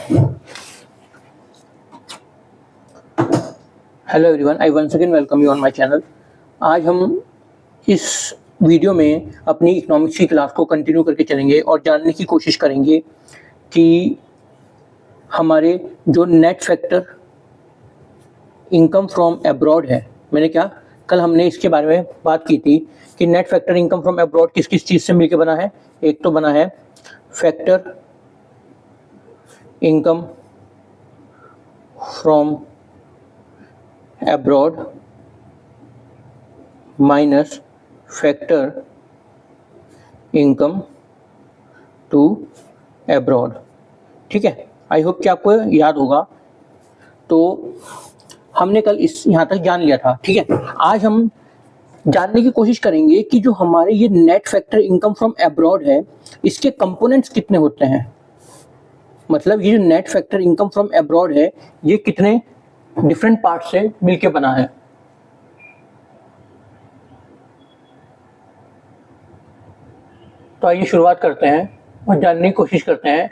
Hello everyone, I once again welcome you on my channel. आज हम इस video में अपनी इकोनॉमिक्स की क्लास को कंटिन्यू करके चलेंगे और जानने की कोशिश करेंगे कि हमारे जो net factor income from abroad है, कल हमने इसके बारे में बात की थी कि net factor income from abroad किस किस चीज़ से मिलकर बना है। एक तो बना है factor income from abroad minus factor income to abroad. ठीक है, आई होप कि आपको याद होगा। तो हमने कल इस यहाँ तक जान लिया था। ठीक है, आज हम जानने की कोशिश करेंगे कि जो हमारे ये net factor income from abroad है, इसके कंपोनेंट्स कितने होते हैं। मतलब ये जो net factor income from abroad है, ये कितने डिफरेंट पार्ट से मिलके बना है। तो आइए शुरुआत करते हैं और जानने की कोशिश करते हैं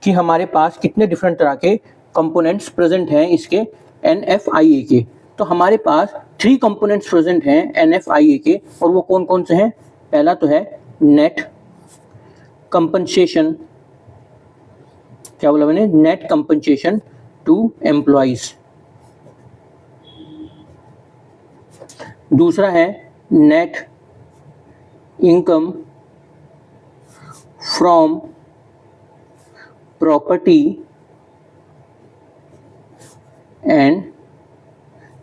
कि हमारे पास कितने डिफरेंट तरह के कंपोनेंट्स प्रेजेंट हैं इसके NFIA के। तो हमारे पास 3 कंपोनेंट्स प्रेजेंट हैं NFIA के, और वो कौन कौन से हैं। पहला तो है नेट कंपनसेशन, क्या बोला मैंने, नेट कंपनसेशन टू एम्प्लॉइज। दूसरा है net income from property and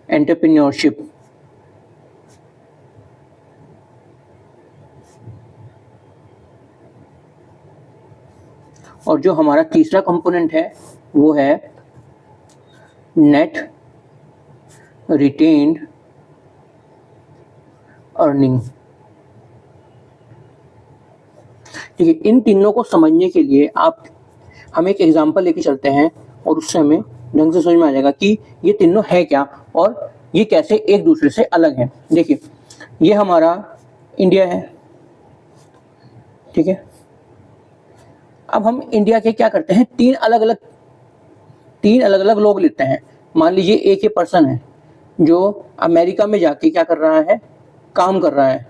entrepreneurship. और जो हमारा तीसरा कंपोनेंट है वो है नेट रिटेन्ड अर्निंग। ठीक है, इन तीनों को समझने के लिए हम एक एग्जांपल लेके चलते हैं और उससे हमें ढंग से समझ में आ जाएगा कि ये तीनों है क्या और ये कैसे एक दूसरे से अलग हैं। देखिए, ये हमारा इंडिया है। ठीक है, अब हम इंडिया के क्या करते हैं, तीन अलग अलग लोग लेते हैं। मान लीजिए एक ये पर्सन है जो अमेरिका में जाके क्या कर रहा है, काम कर रहा है।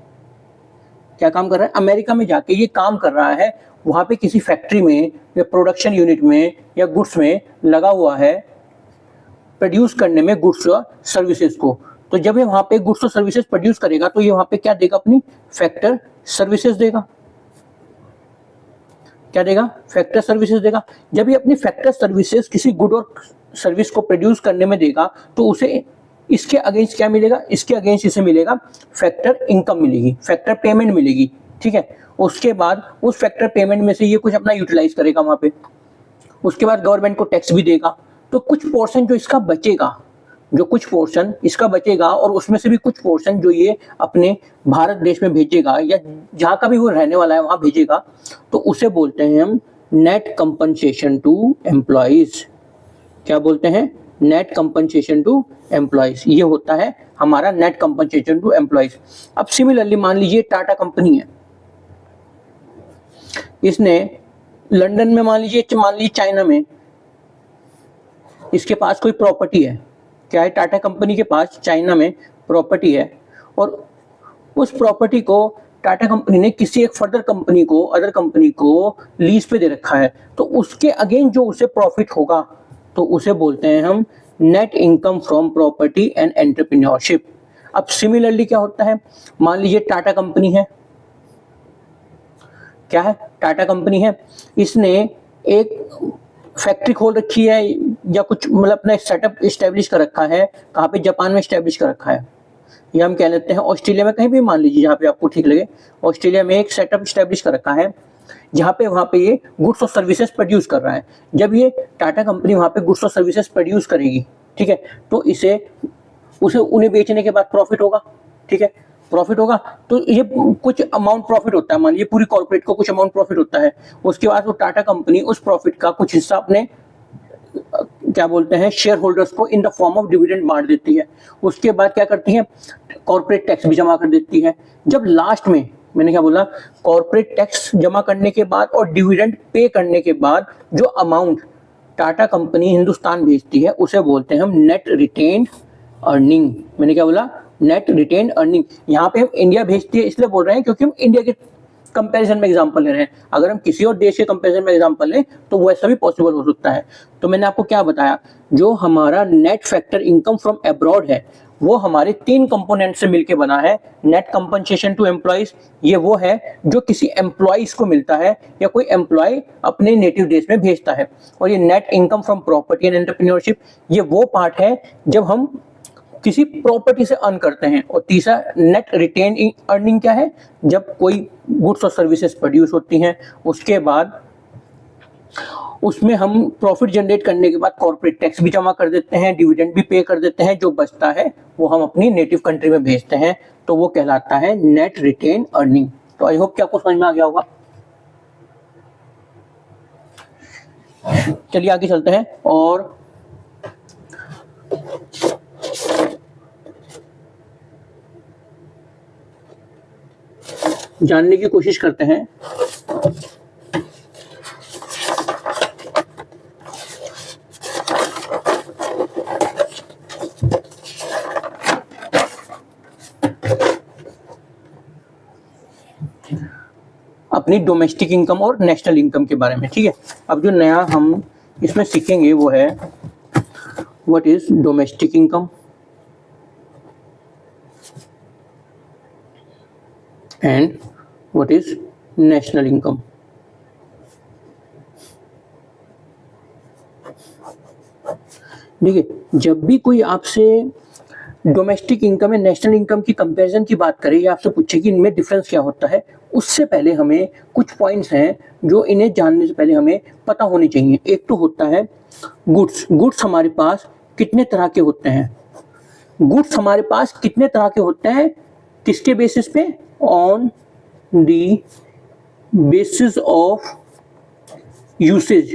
क्या काम कर रहा है, अमेरिका में जाके ये काम कर रहा है। वहाँ पे किसी फैक्ट्री में या प्रोडक्शन यूनिट में या गुड्स में लगा हुआ है, प्रोड्यूस करने में गुड्स और सर्विसेज को। तो जब ये वहाँ पे गुड्स और सर्विसेज प्रोड्यूस करेगा तो ये वहाँ पे क्या देगा, अपनी फैक्टर सर्विसेज देगा। क्या देगा, फैक्टर सर्विसेज देगा। जब ये अपनी फैक्टर सर्विसेज किसी गुड और सर्विस को प्रोड्यूस करने में देगा तो उसे इसके अगेंस्ट क्या मिलेगा, इसके अगेंस्ट इसे मिलेगा फैक्टर इनकम मिलेगी, फैक्टर पेमेंट मिलेगी। ठीक है, उसके बाद उस फैक्टर पेमेंट में से ये कुछ अपना यूटिलाइज करेगा वहाँ पे। उसके बाद गवर्नमेंट को टैक्स भी देगा। तो कुछ पोर्शन जो इसका बचेगा, कुछ पोर्शन इसका बचेगा और उसमें से भी कुछ पोर्शन जो ये अपने भारत देश में भेजेगा या जहाँ का भी वो रहने वाला है वहाँ भेजेगा, तो उसे बोलते हैं हम नेट कंपनसेशन टू एम्प्लॉइज। क्या बोलते हैं, नेट कंपनसेशन टू एम्प्लॉइज। ये होता है हमारा नेट कंपनसेशन टू एम्प्लॉइज। अब सिमिलरली मान लीजिए टाटा कंपनी है, इसने लंदन में, मान लीजिए चाइना में इसके पास कोई प्रॉपर्टी है। क्या है, टाटा कंपनी के पास चाइना में प्रॉपर्टी है और उस प्रॉपर्टी को टाटा कंपनी ने किसी एक फर्दर कंपनी को, अदर कंपनी को लीज पे दे रखा है। तो उसके अगेंस्ट जो उसे प्रॉफिट होगा तो उसे बोलते हैं हम net income from property and entrepreneurship. अब सिमिलरली क्या होता है, मान लीजिए टाटा कंपनी है। क्या है, टाटा कंपनी है, इसने एक फैक्ट्री खोल रखी है या कुछ मतलब अपना सेटअप इस्टेब्लिश कर रखा है। कहाँ पे, जापान में इस्टेब्लिश कर रखा है, या हम कह लेते हैं ऑस्ट्रेलिया में, कहीं भी मान लीजिए जहाँ पे आपको ठीक लगे। ऑस्ट्रेलिया में एक सेटअप इस्टेब्लिश कर रखा है जहाँ पे वहाँ पे ये गुड्स और सर्विसेज प्रोड्यूस कर रहा है। जब ये टाटा कंपनी वहाँ पे गुड्स और सर्विसेज प्रोड्यूस करेगी, ठीक है, तो उसे उन्हें बेचने के बाद प्रॉफिट होगा। ठीक है, प्रॉफिट होगा तो ये कुछ अमाउंट प्रॉफिट होता है, मान लीजिए पूरी कॉर्पोरेट को कुछ अमाउंट प्रॉफिट होता है। उसके बाद वो टाटा कंपनी उस प्रॉफिट का कुछ हिस्सा अपने क्या बोलते हैं शेयर होल्डर्स को इन द फॉर्म ऑफ डिविडेंड बांट देती है। उसके बाद क्या करती है, कॉर्पोरेट टैक्स भी जमा कर देती है। जब लास्ट में मैंने क्या बोला, कॉर्पोरेट टैक्स जमा करने के बाद और डिविडेंड पे करने के बाद जो अमाउंट टाटा कंपनी हिंदुस्तान भेजती है उसे बोलते हैं हम नेट रिटेन्ड अर्निंग। मैंने क्या बोला, नेट रिटेन्ड अर्निंग। यहाँ पे हम इंडिया भेजती है इसलिए बोल रहे हैं क्योंकि हम इंडिया के कंपैरिजन में एग्जांपल ले रहे हैं। अगर हम किसी और देश के कंपैरिजन में एग्जांपल लें तो वैसा भी पॉसिबल हो सकता है। तो मैंने आपको क्या बताया, जो हमारा net factor income from abroad है वो हमारे 3 कंपोनेंट से मिलके बना है। नेट कंपनसेशन टू एम्प्लॉइज, ये वो है जो किसी एम्प्लॉइज को मिलता है या कोई एम्प्लॉय अपने नेटिव देश में भेजता है। और ये net income from property and entrepreneurship, ये वो पार्ट है जब हम किसी प्रॉपर्टी से अर्न करते हैं। और तीसरा नेट रिटेन अर्निंग क्या है, जब कोई गुड्स और सर्विसेज प्रोड्यूस होती हैं उसके बाद उसमें हम प्रॉफिट जनरेट करने के बाद कॉर्पोरेट टैक्स भी जमा कर देते हैं, डिविडेंड भी पे कर देते हैं, जो बचता है वो हम अपनी नेटिव कंट्री में भेजते हैं, तो वो कहलाता है नेट रिटेन अर्निंग। तो आई होप कि आपको समझ में आ गया होगा। चलिए आगे चलते हैं और जानने की कोशिश करते हैं अपनी डोमेस्टिक इनकम और नेशनल इनकम के बारे में। ठीक है, अब जो नया हम इसमें सीखेंगे वो है what is domestic income and what is national income. देखिए, जब भी कोई आपसे डोमेस्टिक इनकम या नेशनल इनकम की कंपैरिजन की बात करे या आपसे पूछे कि इनमें डिफरेंस क्या होता है, उससे पहले हमें कुछ पॉइंट्स हैं जो इन्हें जानने से पहले हमें पता होने चाहिए। एक तो होता है गुड्स। गुड्स हमारे पास कितने तरह के होते हैं? गुड्स हमारे पास कितने तरह के होते हैं? किसके बेसिस पे? On the basis of usage.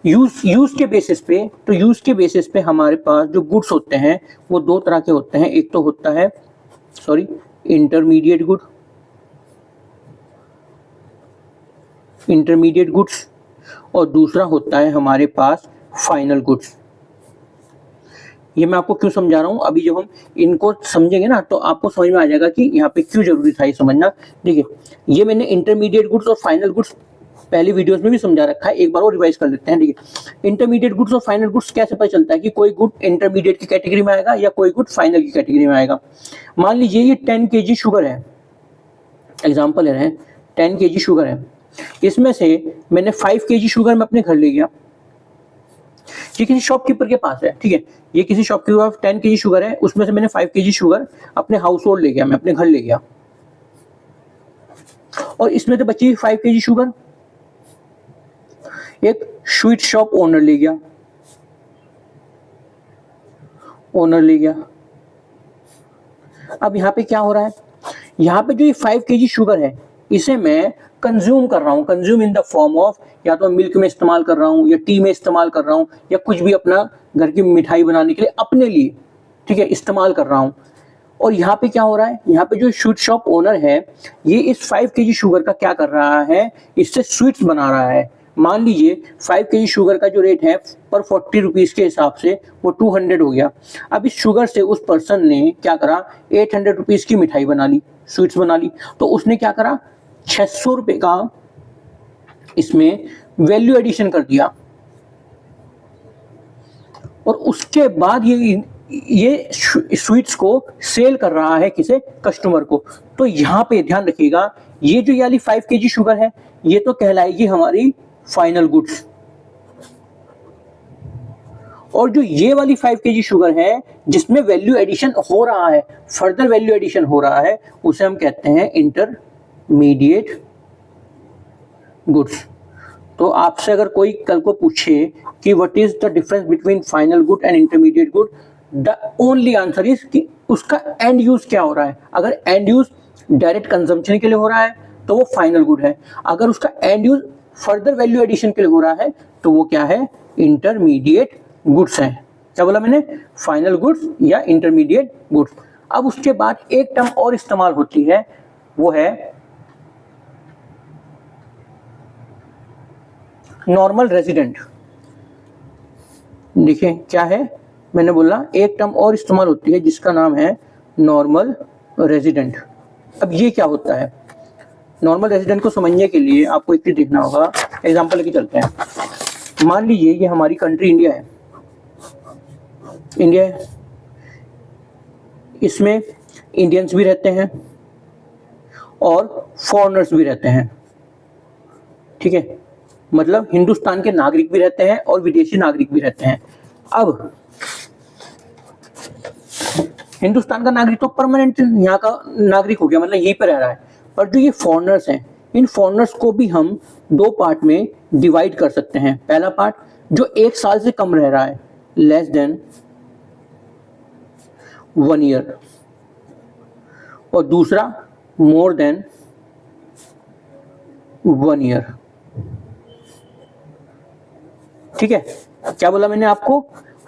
Use के बेसिस पे। तो यूज के बेसिस पे हमारे पास जो गुड्स होते हैं वो 2 तरह के होते हैं। एक तो होता है इंटरमीडिएट गुड्स और दूसरा होता है हमारे पास फाइनल गुड्स। ये मैं आपको क्यों समझा रहा हूँ, अभी जब हम इनको समझेंगे ना तो आपको समझ में आ जाएगा कि यहाँ पे क्यों जरूरी था ये समझना। देखिए, ये मैंने इंटरमीडिएट गुड्स और फाइनल गुड्स पहले वीडियोस में भी समझा रखा है, एक बार और रिवाइज कर लेते हैं। देखिए, इंटरमीडिएट गुड्स और फाइनल गुड्स कैसे पता चलता है कि कोई गुड इंटरमीडिएट की कैटेगरी में आएगा या कोई गुड फाइनल की कैटेगरी में आएगा। मान लीजिए ये 10 kg शुगर है, एग्जाम्पल ले रहे हैं, 10 kg शुगर है, इसमें से मैंने 5 kg शुगर मैं अपने घर ले गया। ये किसी शॉपकीपर के पास है, ठीक है, ये किसी शॉपकीपर के पास 10 kg शुगर है, उसमें से मैंने 5 kg शुगर अपने हाउस होल्ड ले गया, मैं अपने घर ले गया। और इसमें तो बची 5 kg शुगर एक स्वीट शॉप ओनर ले गया, अब यहाँ पे क्या हो रहा है, यहाँ पे जो ये 5 kg शुगर है इसे मैं कंज्यूम कर रहा हूँ, consume in the form of या तो मिल्क में इस्तेमाल कर रहा हूँ या टी में इस्तेमाल कर रहा हूँ या कुछ भी अपना घर की मिठाई बनाने के लिए अपने लिए, ठीक है, इस्तेमाल कर रहा हूँ। और यहाँ पे क्या हो रहा है, यहाँ पे जो स्वीट शॉप ओनर है ये इस 5 kg शुगर का क्या कर रहा है, इससे स्वीट्स बना रहा है। मान लीजिए 5 kg शुगर का जो रेट है पर 40 रुपीज़ के हिसाब से वो 200 हो गया। अब इस शुगर से उस पर्सन ने क्या करा, 800 रुपीज़ की मिठाई बना ली, स्वीट्स बना ली। तो उसने क्या करा, 600 रुपये का इसमें वैल्यू एडिशन कर दिया और उसके बाद ये स्वीट्स को सेल कर रहा है किसे, कस्टमर को। तो यहाँ पे ध्यान रखिएगा, ये जो वाली 5 kg शुगर है ये तो कहलाएगी हमारी फाइनल गुड्स, और जो ये वाली 5 kg शुगर है जिसमें वैल्यू एडिशन हो रहा है, फर्दर वैल्यू एडिशन हो रहा है, उसे हम कहते हैं इंटरमीडिएट गुड्स। तो आपसे अगर कोई कल को पूछे कि what is the difference between final good and intermediate good, the only answer is कि उसका एंड यूज क्या हो रहा है। अगर एंड यूज डायरेक्ट कंजम्पशन के लिए हो रहा है तो वो फाइनल गुड है, अगर उसका end use further value addition के लिए हो रहा है तो वो क्या है, इंटरमीडिएट गुड्स है। क्या बोला मैंने, फाइनल गुड्स या इंटरमीडिएट गुड्स। अब उसके बाद एक टर्म और इस्तेमाल होती है वो है नॉर्मल रेजिडेंट। देखिए क्या है, मैंने बोला एक टर्म और इस्तेमाल होती है जिसका नाम है नॉर्मल रेजिडेंट। अब ये क्या होता है, नॉर्मल रेजिडेंट को समझने के लिए आपको एक चीज देखना होगा। एग्जांपल लेके चलते हैं। मान लीजिए ये हमारी कंट्री इंडिया है, इंडिया है, इसमें इंडियंस भी रहते हैं और फॉरेनर्स भी रहते हैं, ठीक है, मतलब हिंदुस्तान के नागरिक भी रहते हैं और विदेशी नागरिक भी रहते हैं। अब हिंदुस्तान का नागरिक तो परमानेंट यहाँ का नागरिक हो गया, मतलब यहीं पर रह रहा है, पर जो ये फॉरेनर्स हैं, इन फॉरेनर्स को भी हम दो पार्ट में डिवाइड कर सकते हैं। पहला पार्ट जो 1 साल से कम रह रहा है, लेस देन 1 ईयर, और दूसरा मोर देन 1 ईयर। ठीक है, क्या बोला मैंने आपको,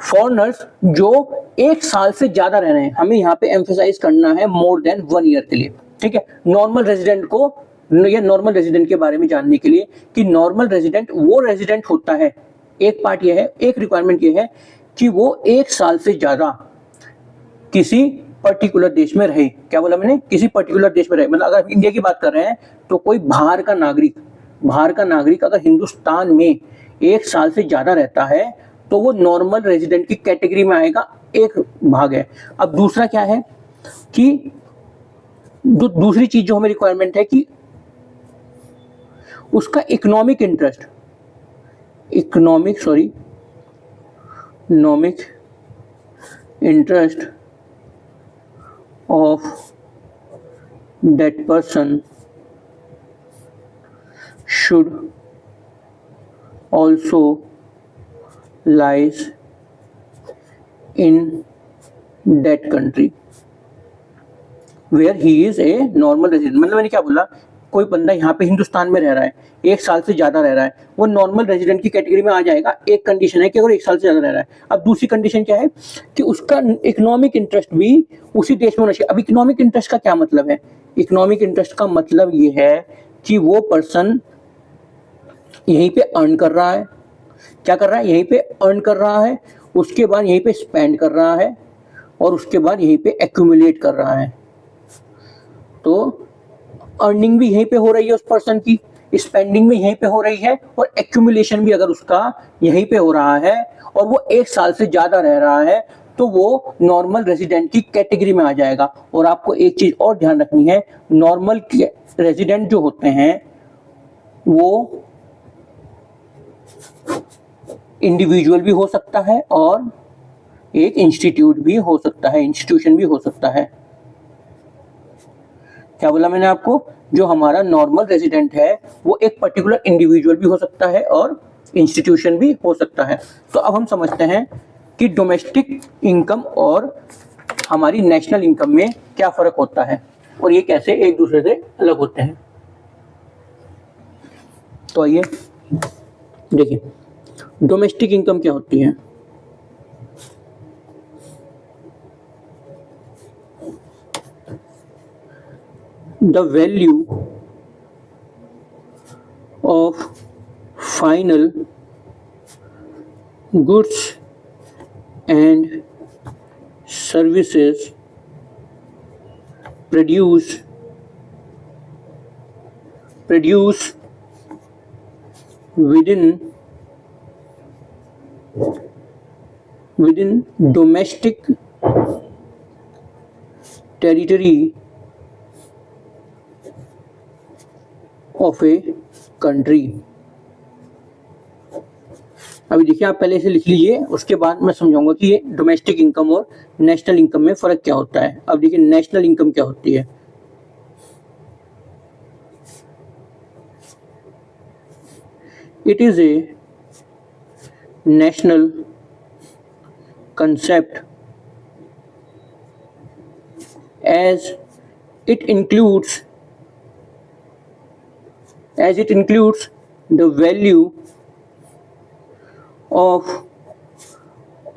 फॉरेनर्स जो 1 साल से ज्यादा रह रहे हैं, हमें यहाँ पे एम्फेसाइज करना है मोर देन 1 ईयर के लिए। ठीक है, नॉर्मल रेजिडेंट को, या नॉर्मल रेजिडेंट के बारे में जानने के लिए कि नॉर्मल रेजिडेंट वो रेजिडेंट होता है, एक पार्ट ये है, एक रिक्वायरमेंट ये है कि वो 1 साल से ज्यादा किसी पर्टिकुलर देश में रहे। क्या बोला मैंने, किसी पर्टिकुलर देश में रहे, मतलब अगर इंडिया की बात कर रहे हैं तो कोई बाहर का नागरिक अगर हिंदुस्तान में 1 साल से ज्यादा रहता है तो वो नॉर्मल रेजिडेंट की कैटेगरी में आएगा, एक भाग है। अब दूसरा क्या है कि दूसरी चीज जो हमें रिक्वायरमेंट है कि उसका economic interest of that person should also lies in that country where he is a normal resident। मतलब मैंने क्या बोला, कोई बंदा यहाँ पे हिंदुस्तान में रह रहा है, 1 साल से ज्यादा रह रहा है, वो नॉर्मल रेजिडेंट की कैटेगरी में आ जाएगा। एक कंडीशन है कि अगर 1 साल से ज्यादा रह रहा है। अब दूसरी कंडीशन क्या है कि उसका इकोनॉमिक इंटरेस्ट भी उसी देश में होना चाहिए। अब इकोनॉमिक इंटरेस्ट का क्या मतलब है, इकोनॉमिक इंटरेस्ट का मतलब ये है कि वो पर्सन यहीं पे अर्न कर रहा है, क्या कर रहा है, यहीं पे अर्न कर रहा है, उसके बाद यहीं पे स्पेंड कर रहा है, और उसके बाद यहीं पे एक्यूमुलेट कर रहा है। तो अर्निंग भी यहीं पे हो रही है उस पर्सन की, स्पेंडिंग भी यहीं पे हो रही है, और एक्यूमुलेशन भी अगर उसका यहीं पे हो रहा है, और वो 1 साल से ज्यादा रह रहा है, तो वो नॉर्मल रेजिडेंट की कैटेगरी में आ जाएगा। और आपको एक चीज और ध्यान रखनी है, नॉर्मल रेजिडेंट जो होते हैं वो इंडिविजुअल भी हो सकता है और एक इंस्टीट्यूशन भी हो सकता है। क्या बोला मैंने आपको, जो हमारा नॉर्मल रेजिडेंट है वो एक पर्टिकुलर इंडिविजुअल भी हो सकता है और इंस्टीट्यूशन भी हो सकता है। तो अब हम समझते हैं कि डोमेस्टिक इनकम और हमारी नेशनल इनकम में क्या फर्क होता है और ये कैसे एक दूसरे से अलग होते हैं। तो आइए देखिए, डोमेस्टिक इनकम क्या होती है। The value of final goods and services produced within domestic territory of a country. अभी देखिए, आप पहले इसे लिख लीजिए, उसके बाद मैं समझाऊंगा कि ये डोमेस्टिक इनकम और नेशनल इनकम में फर्क क्या होता है। अब देखिए, नेशनल इनकम क्या होती है। It is a national concept as it includes the value of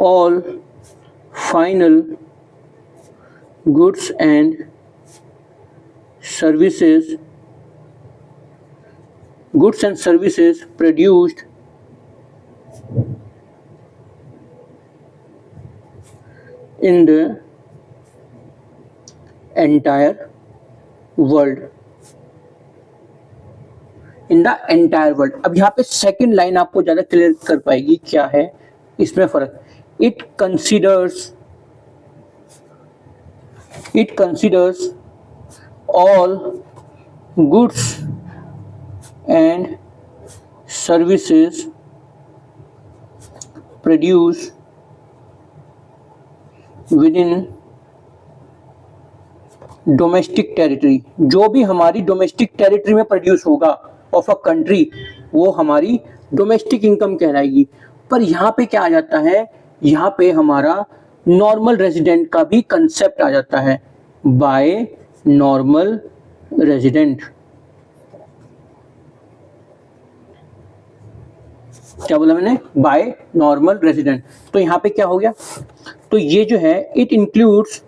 all final goods and services, goods and services produced in the entire world, in the entire world. अब यहाँ पे सेकेंड लाइन आपको ज्यादा clear कर पाएगी क्या है इसमें फर्क। It considers all goods and services produce with in domestic territory, जो भी हमारी डोमेस्टिक टेरिटरी में प्रोड्यूस होगा ऑफ अ कंट्री, वो हमारी डोमेस्टिक इनकम कहलाएगी। पर यहाँ पे क्या आ जाता है, यहाँ पे हमारा नॉर्मल रेजिडेंट का भी कंसेप्ट आ जाता है, बाय नॉर्मल रेजिडेंट। क्या बोला मैंने, बाय नॉर्मल रेजिडेंट। तो यहाँ पे क्या हो गया, तो ये जो है इट इंक्लूड्स,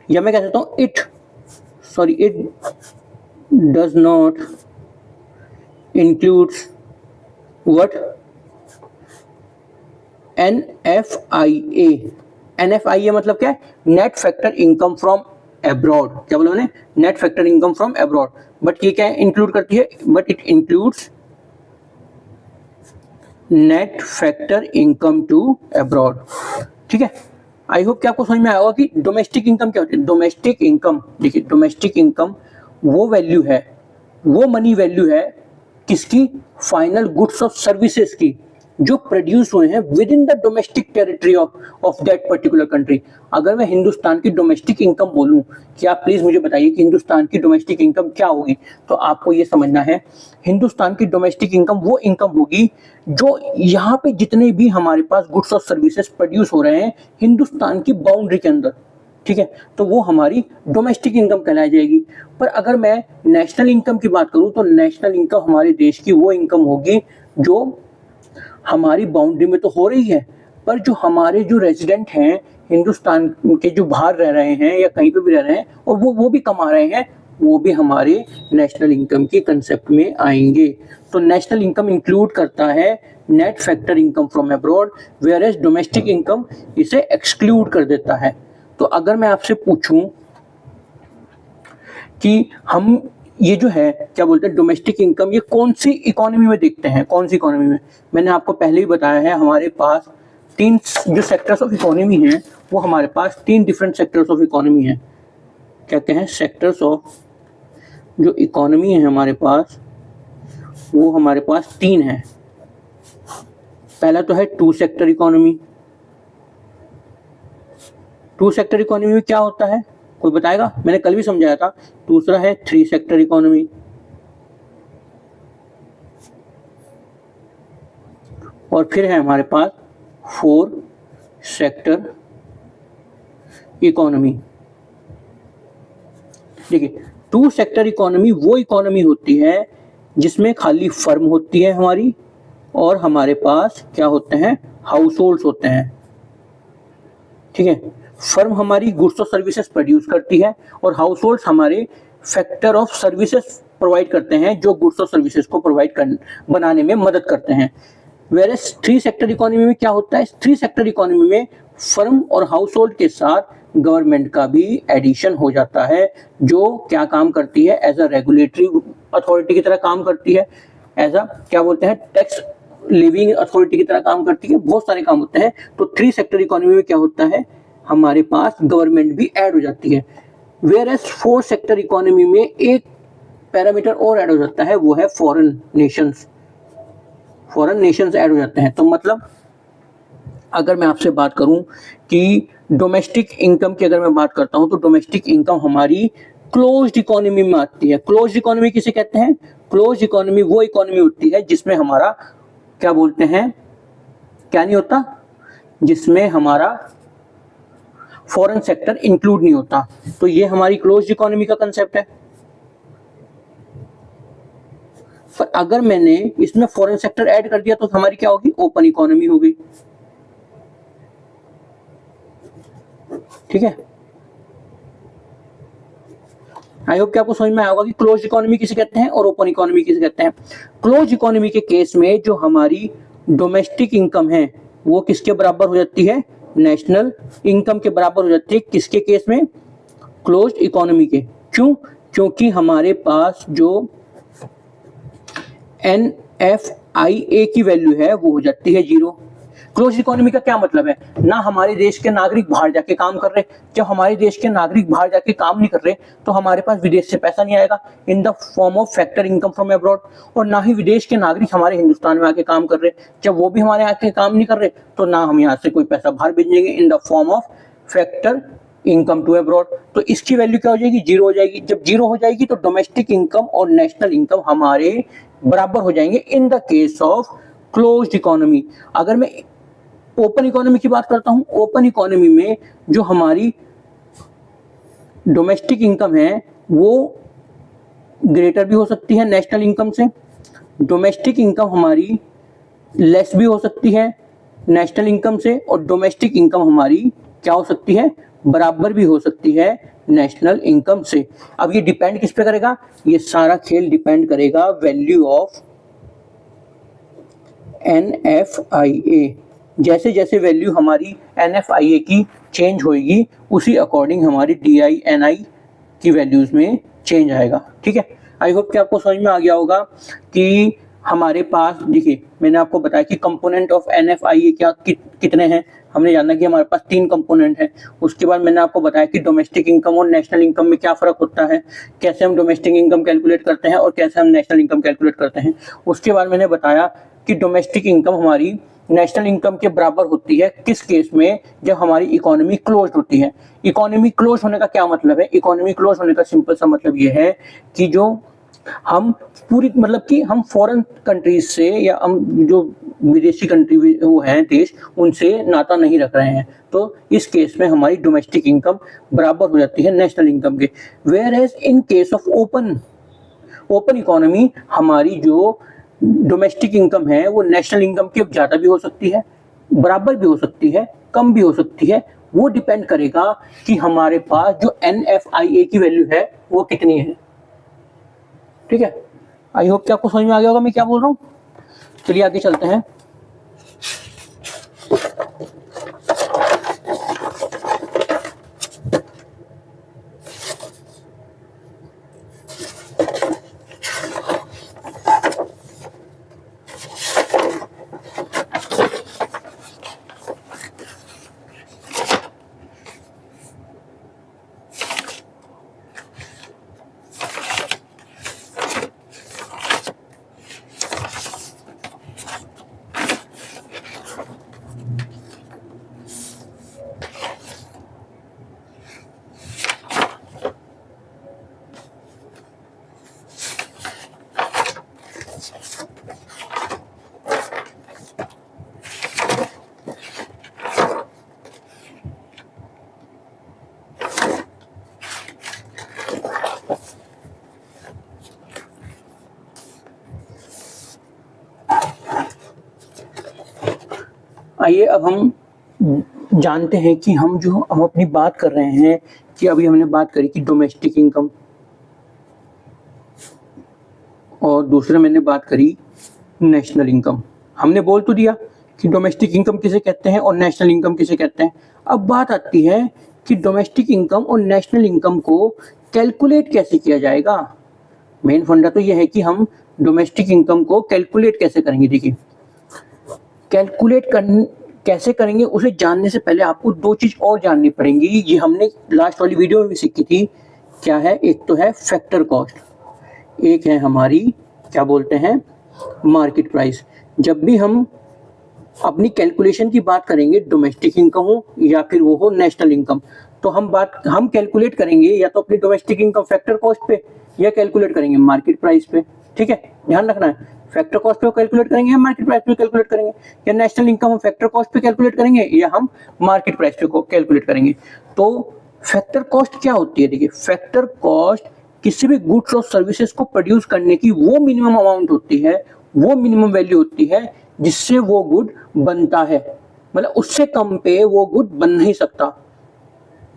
या मैं कह सकता हूं it does not includes what, NFIA। NFIA मतलब क्या है, net factor income from abroad. क्या बोला मैंने, net factor income from abroad. But ये क्या इंक्लूड करती है, but it includes net factor income to abroad. ठीक है, आई होप कि आपको समझ में आया होगा कि डोमेस्टिक इनकम क्या होती है। डोमेस्टिक इनकम, देखिए डोमेस्टिक इनकम वो वैल्यू है, वो मनी वैल्यू है किसकी, फाइनल गुड्स और सर्विसेज की, जो प्रोड्यूस हुए हैं with in the domestic territory of that particular country. अगर मैं हिंदुस्तान की डोमेस्टिक इनकम बोलूं कि आप प्लीज मुझे बताइए कि हिंदुस्तान की डोमेस्टिक इनकम क्या होगी, तो आपको ये समझना है हिंदुस्तान की डोमेस्टिक इनकम वो इनकम होगी जो यहाँ पे जितने भी हमारे पास गुड्स और सर्विसेज प्रोड्यूस हो रहे हैं हिंदुस्तान की बाउंड्री के अंदर, ठीक है, तो वो हमारी डोमेस्टिक इनकम कहलाई जाएगी। पर अगर मैं नेशनल इनकम की बात करूं तो नेशनल इनकम हमारे देश की वो इनकम होगी जो हमारी बाउंड्री में तो हो रही है, पर जो हमारे जो रेजिडेंट हैं हिंदुस्तान के, जो बाहर रह रहे हैं या कहीं पे भी रह रहे हैं और वो भी कमा रहे हैं, वो भी हमारे नेशनल इनकम के कंसेप्ट में आएंगे। तो नेशनल इनकम इंक्लूड करता है net factor income from abroad, whereas domestic income इसे एक्सक्लूड कर देता है। तो अगर मैं आपसे पूछूं कि हम ये जो है क्या बोलते हैं डोमेस्टिक इनकम, ये कौन सी इकोनॉमी में देखते हैं, कौन सी इकोनॉमी में, मैंने आपको पहले ही बताया है हमारे पास तीन जो सेक्टर्स ऑफ इकोनॉमी हैं, वो हमारे पास तीन डिफरेंट सेक्टर्स ऑफ इकोनॉमी हैं। क्या कहते हैं, सेक्टर्स ऑफ जो इकोनॉमी है हमारे पास, वो हमारे पास तीन है। पहला तो है two sector economy. Two sector economy में क्या होता है, कोई बताएगा, मैंने कल भी समझाया था। दूसरा है थ्री सेक्टर इकोनॉमी, और फिर है हमारे पास फोर सेक्टर इकोनॉमी। देखिए, टू सेक्टर इकोनॉमी वो इकोनॉमी होती है जिसमें खाली फर्म होती है हमारी, और हमारे पास क्या होते हैं, हाउस होल्ड्स होते हैं। ठीक है, फर्म हमारी गुड्स और सर्विसेज प्रोड्यूस करती है और हाउस होल्ड्स हमारे फैक्टर ऑफ सर्विसेज प्रोवाइड करते हैं, जो गुड्स और सर्विसेज को बनाने में मदद करते हैं। वेरएस थ्री सेक्टर इकोनॉमी में क्या होता है, थ्री सेक्टर इकोनॉमी में फर्म और हाउस होल्ड के साथ गवर्नमेंट का भी एडिशन हो जाता है, जो क्या काम करती है, एज अ रेगुलेटरी अथॉरिटी की तरह काम करती है, एज अ क्या बोलते हैं टैक्स लिविंग अथॉरिटी की तरह काम करती है, बहुत सारे काम होते हैं। तो थ्री सेक्टर इकोनॉमी में क्या होता है, हमारे पास गवर्नमेंट भी ऐड हो जाती है। Whereas four sector economy में एक पैरामीटर और ऐड हो जाता है, वो है फॉरेन नेशंस ऐड हो जाते हैं। तो मतलब अगर मैं आपसे बात करूं कि डोमेस्टिक इनकम की अगर मैं बात करता हूं, तो डोमेस्टिक इनकम हमारी क्लोज्ड इकोनॉमी में आती है। क्लोज्ड इकोनॉमी किसे कहते हैं, क्लोज्ड इकोनॉमी वो इकोनॉमी होती है जिसमें हमारा क्या बोलते हैं, क्या नहीं होता, जिसमें हमारा फॉरेन सेक्टर इंक्लूड नहीं होता। तो ये हमारी क्लोज्ड इकोनॉमी का कंसेप्ट है। पर अगर मैंने इसमें फॉरेन सेक्टर ऐड कर दिया तो हमारी क्या होगी, ओपन इकोनॉमी हो गई। ठीक है, आई होप कि आपको समझ में आया होगा कि क्लोज इकोनॉमी किसे कहते हैं और ओपन इकोनॉमी किसे कहते हैं। क्लोज इकोनॉमी के केस में जो हमारी डोमेस्टिक इनकम है वो किसके बराबर हो जाती है, नेशनल इनकम के बराबर हो जाती है। किसके केस में, क्लोज इकोनॉमी के। क्यों, क्योंकि हमारे पास जो NFIA की वैल्यू है वो हो जाती है 0। क्लोज इकोनॉमी का क्या मतलब है, ना हमारे देश के नागरिक बाहर जाके काम कर रहे। जब हमारे देश के नागरिक बाहर जाके काम नहीं कर रहे तो हमारे पास विदेश से पैसा नहीं आएगा इन the form of factor income from abroad, और ना ही विदेश के नागरिक हमारे हिंदुस्तान में आके काम कर रहे। जब वो भी हमारे आके काम नहीं कर रहे तो ना हम यहाँ से कोई पैसा बाहर भेजेंगे in the form of factor income to abroad. तो इसकी वैल्यू क्या हो जाएगी, 0 हो जाएगी। जब 0 हो जाएगी तो डोमेस्टिक इनकम और नेशनल इनकम हमारे बराबर हो जाएंगे in the case of closed economy. अगर मैं ओपन इकोनॉमी की बात करता हूं, ओपन इकोनॉमी में जो हमारी डोमेस्टिक इनकम है वो ग्रेटर भी हो सकती है नेशनल इनकम से, डोमेस्टिक इनकम हमारी लेस भी हो सकती है नेशनल इनकम से, और डोमेस्टिक इनकम हमारी क्या हो सकती है, बराबर भी हो सकती है नेशनल इनकम से। अब ये डिपेंड किस पे करेगा, ये सारा खेल डिपेंड करेगा वैल्यू ऑफ NFIA। जैसे जैसे वैल्यू हमारी NFIA की चेंज होगी उसी अकॉर्डिंग हमारी DI/NI की वैल्यूज में चेंज आएगा। ठीक है, आई होप कि आपको समझ में आ गया होगा कि हमारे पास, देखिए मैंने आपको बताया कि कंपोनेंट ऑफ NFIA क्या कितने हैं। हमने जाना कि हमारे पास 3 कंपोनेंट हैं। उसके बाद मैंने आपको बताया कि डोमेस्टिक इनकम और नेशनल इनकम में क्या फ़र्क होता है, कैसे हम डोमेस्टिक इनकम कैलकुलेट करते हैं और कैसे हम नेशनल इनकम कैलकुलेट करते हैं। उसके बाद मैंने बताया कि डोमेस्टिक इनकम हमारी नेशनल इनकम के बराबर होती है किस केस में, जब हमारी इकोनॉमी क्लोज होती है। इकोनॉमी क्लोज होने का क्या मतलब है, इकोनॉमी क्लोज होने का सिंपल सा मतलब ये है कि जो हम पूरी, मतलब कि हम फॉरेन कंट्रीज से या हम जो विदेशी कंट्री वो हैं देश, उनसे नाता नहीं रख रहे हैं, तो इस केस में हमारी डोमेस्टिक इनकम बराबर हो जाती है नेशनल इनकम के। Whereas in case of open economy हमारी जो डोमेस्टिक इनकम है वो नेशनल इनकम के ज़्यादा भी हो सकती है, बराबर भी हो सकती है, कम भी हो सकती है। वो डिपेंड करेगा कि हमारे पास जो NFIA की वैल्यू है वो कितनी है। ठीक है, आई होप कि आपको समझ में आ गया होगा मैं क्या बोल रहा हूँ। चलिए आगे चलते हैं। आइए अब हम जानते हैं कि हम अपनी बात कर रहे हैं कि अभी हमने बात करी कि डोमेस्टिक इनकम, और दूसरे मैंने बात करी नेशनल इनकम। हमने बोल तो दिया कि डोमेस्टिक इनकम किसे कहते हैं और नेशनल इनकम किसे कहते हैं। अब बात आती है कि डोमेस्टिक इनकम और नेशनल इनकम को कैलकुलेट कैसे किया जाएगा। मेन फंडा तो यह है कि हम डोमेस्टिक इनकम को कैलकुलेट कैसे करेंगे। देखिए कैसे करेंगे उसे जानने से पहले आपको 2 चीज और जाननी पड़ेंगी। ये हमने लास्ट वाली वीडियो में भी सीखी थी। क्या है, एक तो है फैक्टर कॉस्ट, एक है हमारी क्या बोलते हैं मार्केट प्राइस। जब भी हम अपनी कैलकुलेशन की बात करेंगे, डोमेस्टिक इनकम हो या फिर वो हो नेशनल इनकम, तो हम कैलकुलेट करेंगे या तो अपनी डोमेस्टिक इनकम फैक्टर कॉस्ट पे या कैलकुलेट करेंगे मार्केट प्राइस पे। ठीक है, ध्यान रखना है, फैक्टर कॉस्ट पे कैलकुलेट करेंगे या मार्केट प्राइस पे कैलकुलेट करेंगे, या नेशनल इनकम हम फैक्टर कॉस्ट पे कैलकुलेट करेंगे या हम मार्केट प्राइस पे कैलकुलेट करेंगे। तो फैक्टर कॉस्ट क्या होती है, देखिए फैक्टर कॉस्ट किसी भी गुड्स और सर्विसेज को प्रोड्यूस करने की वो मिनिमम अमाउंट होती है, वो मिनिमम वैल्यू होती है जिससे वो गुड बनता है, मतलब उससे कम पे वो गुड बन नहीं सकता।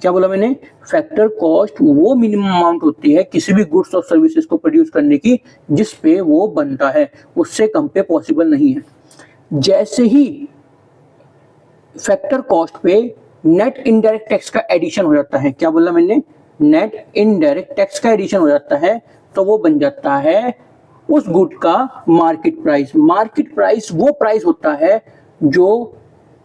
क्या बोला मैंने, फैक्टर कॉस्ट वो मिनिमम अमाउंट होती है किसी भी गुड्स और सर्विसेज को प्रोड्यूस करने की जिस पे वो बनता है, उससे कम पे पॉसिबल नहीं है। जैसे ही फैक्टर कॉस्ट पे नेट इनडायरेक्ट टैक्स का एडिशन हो जाता है, क्या बोला मैंने, नेट इनडायरेक्ट टैक्स का एडिशन हो जाता है, तो वो बन जाता है उस गुड का मार्केट प्राइस। मार्केट प्राइस वो प्राइस होता है जो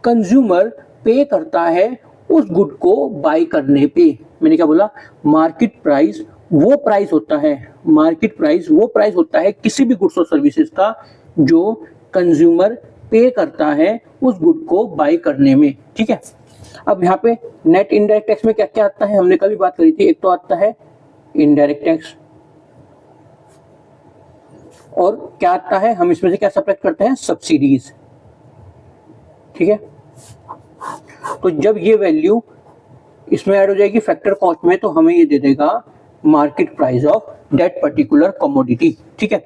कंज्यूमर पे करता है उस गुड को बाय करने पे। मैंने क्या बोला, मार्केट प्राइस वो प्राइस होता है, मार्केट प्राइस वो प्राइस होता है किसी भी गुड्स और सर्विसेज का जो कंज्यूमर पे करता है उस गुड को बाय करने में। ठीक है, अब यहाँ पे नेट इनडायरेक्ट टैक्स में क्या क्या आता है, हमने कल भी बात करी थी। एक तो आता है इनडायरेक्ट टैक्स, और क्या आता है, हम इसमें से क्या सब्ट्रैक्ट करते हैं, सब्सिडीज। ठीक है, तो जब ये वैल्यू इसमें ऐड हो जाएगी फैक्टर कॉस्ट में, तो हमें ये दे देगा market price of that particular commodity. ठीक है,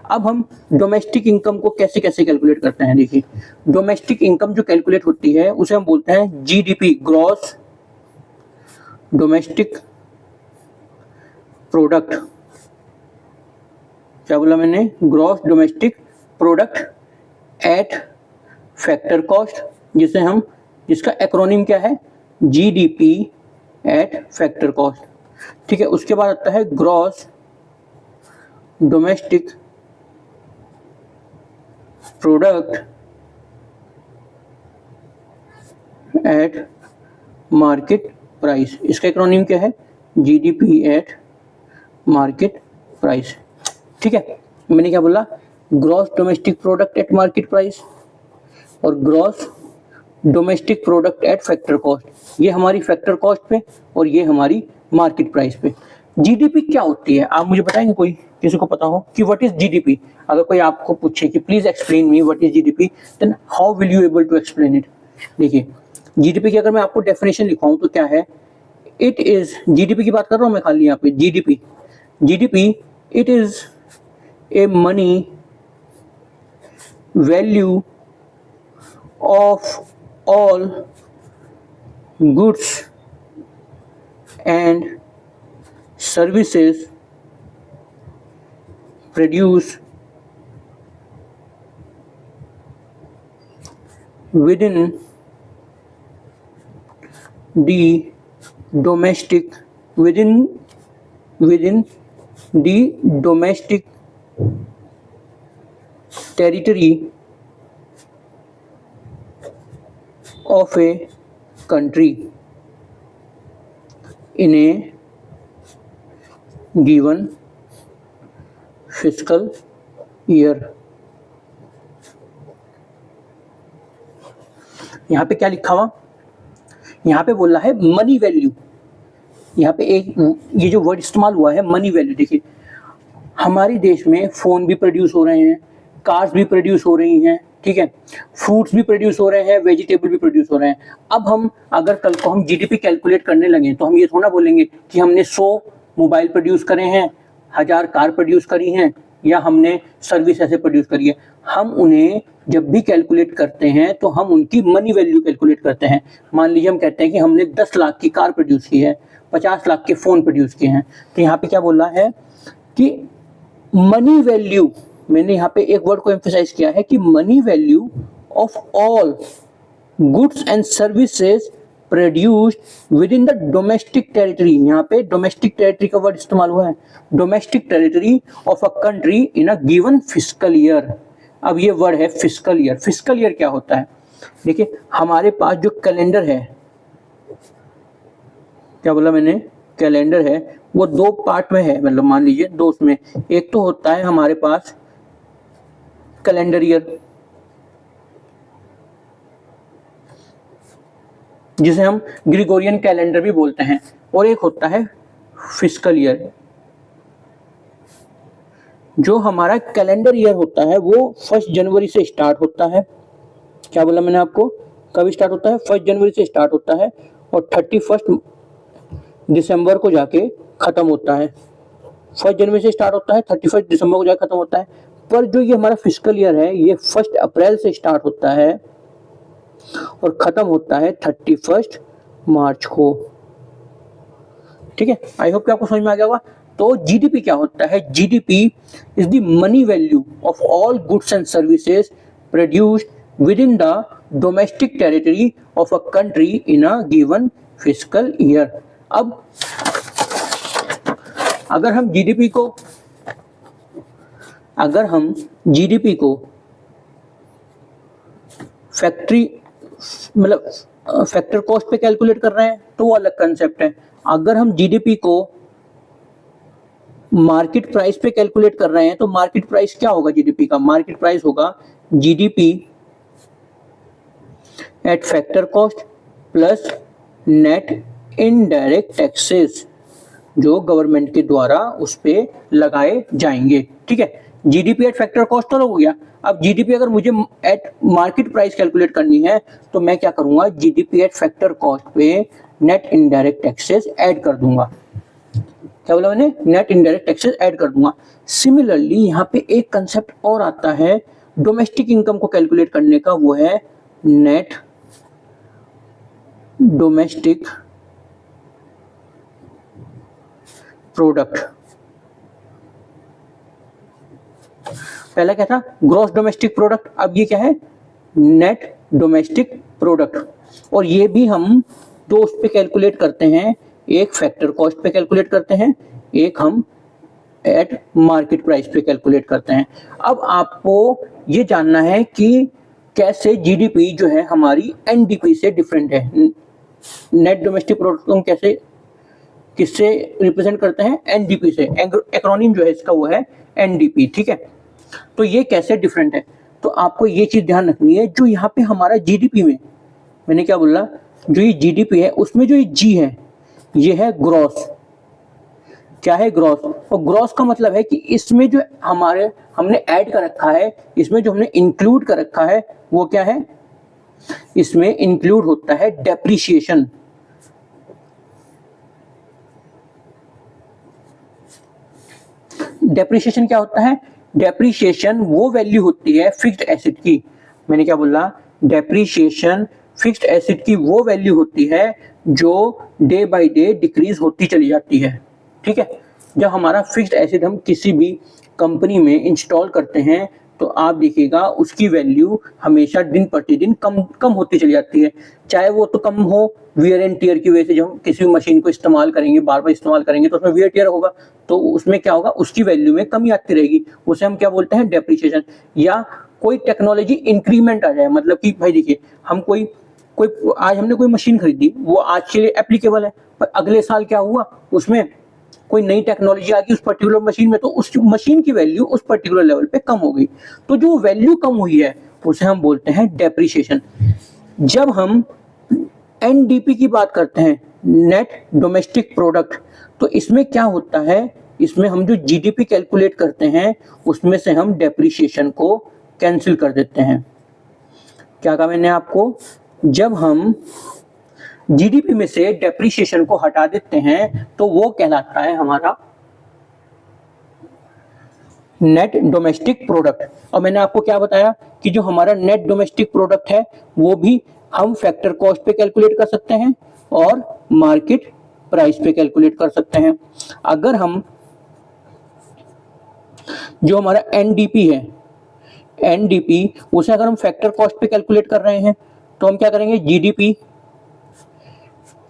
अब हम डोमेस्टिक इनकम को कैसे कैसे कैलकुलेट करते हैं। देखिए, डोमेस्टिक इनकम जो कैलकुलेट होती है उसे हम बोलते हैं जीडीपी, ग्रॉस डोमेस्टिक प्रोडक्ट। क्या बोला मैंने, gross domestic product at factor cost, जिसे हम, जिसका एक्रोनिम क्या है, जीडीपी एट फैक्टर कॉस्ट। ठीक है, उसके बाद आता है gross domestic product at market price. इसका एक्रोनिम क्या है, जीडीपी एट मार्केट प्राइस। ठीक है, मैंने क्या बोला, gross domestic product at market price और gross domestic product at factor cost. ये हमारी फैक्टर कॉस्ट पे और ये हमारी मार्केट प्राइस पे। जीडीपी क्या होती है, आप मुझे बताएंगे, कोई किसी को पता हो कि व्हाट इज जीडीपी? अगर कोई आपको पूछे कि please explain me what is GDP, then how will you able to explain it? देखिए, जीडीपी की अगर मैं आपको डेफिनेशन लिखाऊं तो क्या है, इट इज, जीडीपी की बात कर रहा हूं मैं खाली यहाँ पे, GDP it is a money value of all goods and services produced within the domestic territory of a country in a given fiscal year। यहाँ पे क्या लिखा हुआ, यहाँ पे बोल रहा है मनी वैल्यू। यहाँ पे एक ये जो वर्ड इस्तेमाल हुआ है मनी वैल्यू, देखिए हमारे देश में फोन भी प्रोड्यूस हो रहे हैं, कार्स भी प्रोड्यूस हो रही हैं, ठीक है, फ्रूट्स भी प्रोड्यूस हो रहे हैं, वेजिटेबल भी प्रोड्यूस हो रहे हैं। अब हम अगर कल को हम जीडीपी कैलकुलेट करने लगे तो हम ये थोड़ा बोलेंगे कि हमने 100 मोबाइल प्रोड्यूस करे हैं, 1000 कार प्रोड्यूस करी हैं, या हमने सर्विस ऐसे प्रोड्यूस करी है। हम उन्हें जब भी कैलकुलेट करते हैं तो हम उनकी मनी वैल्यू कैलकुलेट करते हैं। मान लीजिए हम कहते हैं कि हमने 10 लाख की कार प्रोड्यूस की है, 50 लाख के फ़ोन प्रोड्यूस किए हैं, तो यहाँ पे क्या बोल रहा है कि मनी वैल्यू, मैंने यहाँ पे एक वर्ड को एम्फेसाइज किया है कि money value of all goods and services produced with in the domestic territory. यहाँ पे डोमेस्टिक टेरिटरी का वर्ड इस्तेमाल हुआ है, domestic territory of a country in a given fiscal year. अब ये वर्ड है फिस्कल ईयर। फिस्कल ईयर क्या होता है, देखिए हमारे पास जो कैलेंडर है, क्या बोला मैंने, कैलेंडर है, वो 2 पार्ट में है, मतलब मान लीजिए 2 उसमें, एक तो होता है हमारे पास कैलेंडर ईयर जिसे हम ग्रिगोरियन कैलेंडर भी बोलते हैं, और एक होता है फिस्कल ईयर। जो हमारा कैलेंडर ईयर होता है वो 1 जनवरी से स्टार्ट होता है। क्या बोला मैंने आपको, कब स्टार्ट होता है, 1 जनवरी से स्टार्ट होता है और 31 दिसंबर को जाके खत्म होता है। 1 जनवरी से स्टार्ट होता है, 31 दिसंबर को जाके खत्म होता है। पर जो ये हमारा फिस्कल ईयर है ये 1 अप्रैल से स्टार्ट होता है और खत्म होता है 31 मार्च को। ठीक है, आई होप कि आपको समझ में आ गया होगा। तो जीडीपी क्या होता है? GDP is the money value of all goods and services produced with in the domestic territory of a country in a given fiscal year. अब अगर हम जीडीपी को फैक्टर कॉस्ट पे कैलकुलेट कर रहे हैं तो वो अलग कंसेप्ट है। अगर हम जीडीपी को मार्केट प्राइस पे कैलकुलेट कर रहे हैं तो मार्केट प्राइस क्या होगा? जीडीपी का मार्केट प्राइस होगा GDP at factor cost plus net indirect taxes जो गवर्नमेंट के द्वारा उस पे लगाए जाएंगे। ठीक है, जीडीपी एट फैक्टर कॉस्ट तो हो गया। अब जीडीपी अगर मुझे एट मार्केट प्राइस कैलकुलेट करनी है तो मैं क्या करूंगा? जीडीपी एट फैक्टर कॉस्ट पे नेट इनडायरेक्ट टैक्सेस ऐड कर दूंगा। क्या बोला मैंने? नेट इनडायरेक्ट टैक्सेस ऐड कर दूंगा। सिमिलरली यहाँ पे एक कंसेप्ट और आता है डोमेस्टिक इनकम को कैलकुलेट करने का, वो है नेट डोमेस्टिक प्रोडक्ट। पहला क्या था? Gross domestic product. अब ये क्या है? Net domestic product. और ये भी हम दो उस पे कैलकुलेट करते हैं, एक फैक्टर कॉस्ट पे कैलकुलेट करते हैं, एक हम एट मार्केट प्राइस पे कैलकुलेट करते हैं। अब आपको ये जानना है कि कैसे जीडीपी जो है हमारी एनडीपी से डिफरेंट है। नेट डोमेस्टिक प्रोडक्ट को हम कैसे किससे रिप्रेजेंट करते हैं? एनडीपी से। एक्रोनिम जो है इसका वो है एनडीपी। ठीक है, तो ये कैसे डिफरेंट है? तो आपको ये चीज ध्यान रखनी है, जो यहाँ पे हमारा जीडीपी में, मैंने क्या बोला, जो ये जीडीपी है उसमें जो ये जी है ये है ग्रॉस। क्या है? ग्रॉस। और ग्रॉस का मतलब है कि इसमें जो हमने ऐड कर रखा है, इसमें जो हमने इंक्लूड कर रखा है वो क्या है? इसमें इंक्लूड होता है डेप्रिसिएशन। डेप्रिसिएशन क्या होता है? डेप्रिसिएशन वो वैल्यू होती है फिक्स्ड एसेट की। मैंने क्या बोला? डेप्रिसिएशन फिक्स्ड एसेट की वो वैल्यू होती है जो डे बाय डे डिक्रीज होती चली जाती है। ठीक है, जब हमारा फिक्स्ड एसेट हम किसी भी कंपनी में इंस्टॉल करते हैं तो आप देखिएगा उसकी वैल्यू हमेशा दिन प्रतिदिन कम होती चली जाती है। चाहे वो तो कम हो वियर एंड टियर की वजह से, जब हम किसी भी मशीन को इस्तेमाल करेंगे, बार बार इस्तेमाल करेंगे तो उसमें वियर टियर होगा, तो उसमें क्या होगा? उसकी वैल्यू में कमी आती रहेगी। उसे हम क्या बोलते हैं? डेप्रिसिएशन। या कोई टेक्नोलॉजी इंक्रीमेंट आ जाए, मतलब कि भाई देखिए हम कोई आज हमने कोई मशीन खरीदी, वो आज के लिए एप्लीकेबल है, पर अगले साल क्या हुआ? उसमें कोई नई टेक्नोलॉजी आ गई उस पर्टिकुलर मशीन में, तो उस मशीन की वैल्यू उस पर्टिकुलर लेवल पे कम हो गई। तो जो वैल्यू कम हुई है उसे हम बोलते हैं डेप्रिसिएशन। जब हम एनडीपी की बात करते हैं, नेट डोमेस्टिक प्रोडक्ट, तो इसमें क्या होता है? इसमें हम जो जीडीपी कैलकुलेट करते हैं उसमें से हम डेप्रिसिएशन को कैंसिल कर देते हैं। क्या कहा मैंने आपको? जब हम जीडीपी में से डेप्रिसिएशन को हटा देते हैं तो वो कहलाता है हमारा नेट डोमेस्टिक प्रोडक्ट। और मैंने आपको क्या बताया कि जो हमारा नेट डोमेस्टिक प्रोडक्ट है वो भी हम फैक्टर कॉस्ट पे कैलकुलेट कर सकते हैं और मार्केट प्राइस पे कैलकुलेट कर सकते हैं। अगर हम जो हमारा एनडीपी है, एनडीपी उसे अगर हम फैक्टर कॉस्ट पे कैलकुलेट कर रहे हैं तो हम क्या करेंगे? जीडीपी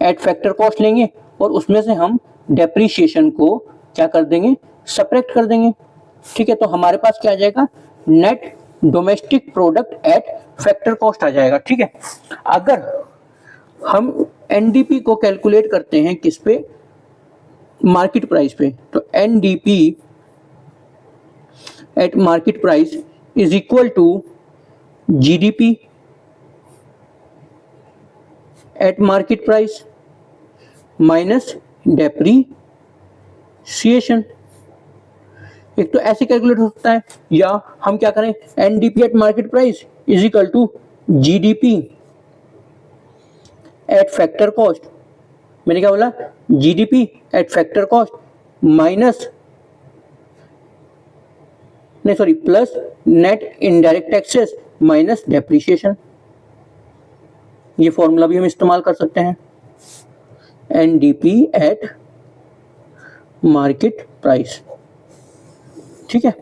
एट फैक्टर कॉस्ट लेंगे और उसमें से हम डेप्रिसिएशन को क्या कर देंगे? सब्ट्रैक्ट कर देंगे। ठीक है, तो हमारे पास क्या आ जाएगा? Net domestic product at factor cost आ जाएगा। ठीक है, अगर हम एनडीपी को कैलकुलेट करते हैं किस पे? मार्केट प्राइस पे, तो NDP at market price is equal to GDP at market price minus depreciation. एक तो ऐसे कैलकुलेट हो सकता है, या हम क्या करें? NDP at market price is equal to GDP at factor cost. मैंने क्या बोला? GDP at factor cost minus plus net indirect taxes minus depreciation. ये फॉर्मूला भी हम इस्तेमाल कर सकते हैं। NDP at market price. ठीक है,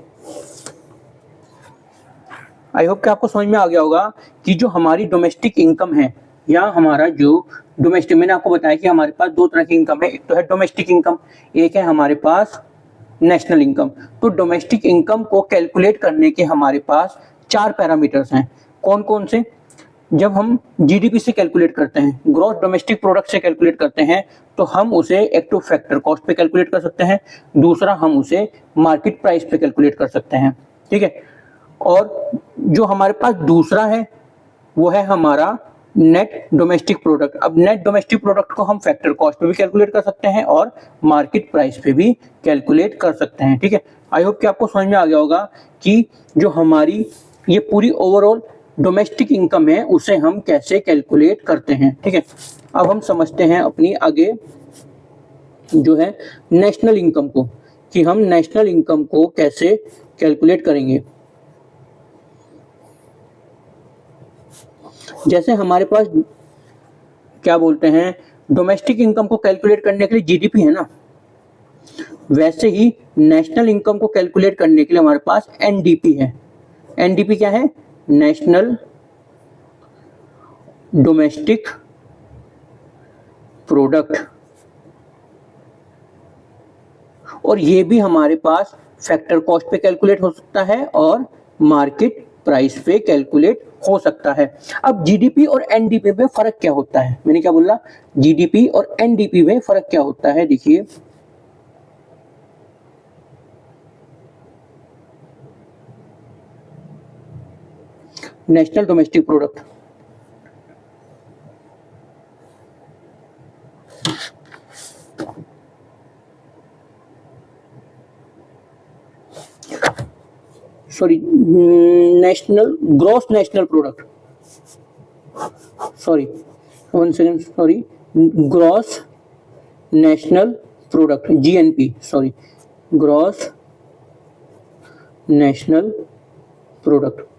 आई होप कि आपको समझ में आ गया होगा कि जो हमारी डोमेस्टिक इनकम है या हमारा जो डोमेस्टिक, मैंने आपको बताया कि हमारे पास दो तरह की इनकम है, एक तो है डोमेस्टिक इनकम, एक है हमारे पास नेशनल इनकम। तो डोमेस्टिक इनकम को कैलकुलेट करने के हमारे पास 4 पैरामीटर्स हैं। कौन कौन से? जब हम जीडीपी से कैलकुलेट करते हैं, ग्रॉस डोमेस्टिक प्रोडक्ट से कैलकुलेट करते हैं, तो हम उसे एक तो फैक्टर कॉस्ट पे कैलकुलेट कर सकते हैं, दूसरा हम उसे मार्केट प्राइस पे कैलकुलेट कर सकते हैं। ठीक है, और जो हमारे पास दूसरा है वो है हमारा नेट डोमेस्टिक प्रोडक्ट। अब नेट डोमेस्टिक प्रोडक्ट को हम फैक्टर कॉस्ट पे भी कैलकुलेट कर सकते हैं और मार्केट प्राइस पे भी कैलकुलेट कर सकते हैं। ठीक है, आई होप कि आपको समझ में आ गया होगा कि जो हमारी ये पूरी ओवरऑल डोमेस्टिक इनकम है उसे हम कैसे कैलकुलेट करते हैं। ठीक है, अब हम समझते हैं अपनी आगे जो है नेशनल इनकम को, कि हम नेशनल इनकम को कैसे कैलकुलेट करेंगे। जैसे हमारे पास क्या बोलते हैं, डोमेस्टिक इनकम को कैलकुलेट करने के लिए जीडीपी है ना, वैसे ही नेशनल इनकम को कैलकुलेट करने के लिए हमारे पास एनडीपी है। एनडीपी क्या है? National domestic product. और ये भी हमारे पास फैक्टर कॉस्ट पे कैलकुलेट हो सकता है और मार्केट प्राइस पे कैलकुलेट हो सकता है। अब जीडीपी और एनडीपी में फर्क क्या होता है? मैंने क्या बोला? जीडीपी और एनडीपी में फर्क क्या होता है? देखिए, national domestic product, sorry, national gross national product, sorry one second, sorry, gross national product, GNP, sorry, gross national product.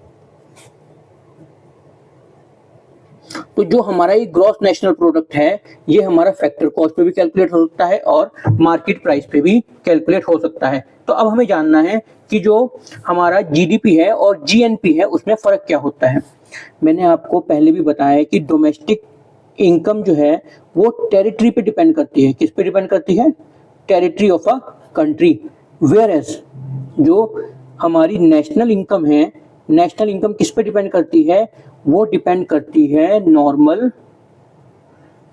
तो जो हमारा ये ग्रॉस नेशनल प्रोडक्ट है, ये हमारा फैक्टर कॉस्ट पे भी कैलकुलेट हो सकता है और मार्केट प्राइस पे भी कैलकुलेट हो सकता है। तो अब हमें जानना है कि जो हमारा जीडीपी है और जीएनपी है उसमें फर्क क्या होता है। मैंने आपको पहले भी बताया कि डोमेस्टिक इनकम जो है वो टेरिटरी पे डिपेंड करती है। किस पे डिपेंड करती है? Territory of a country. Whereas जो हमारी नेशनल इनकम है, नेशनल इनकम किस पे डिपेंड करती है? वो डिपेंड करती है नॉर्मल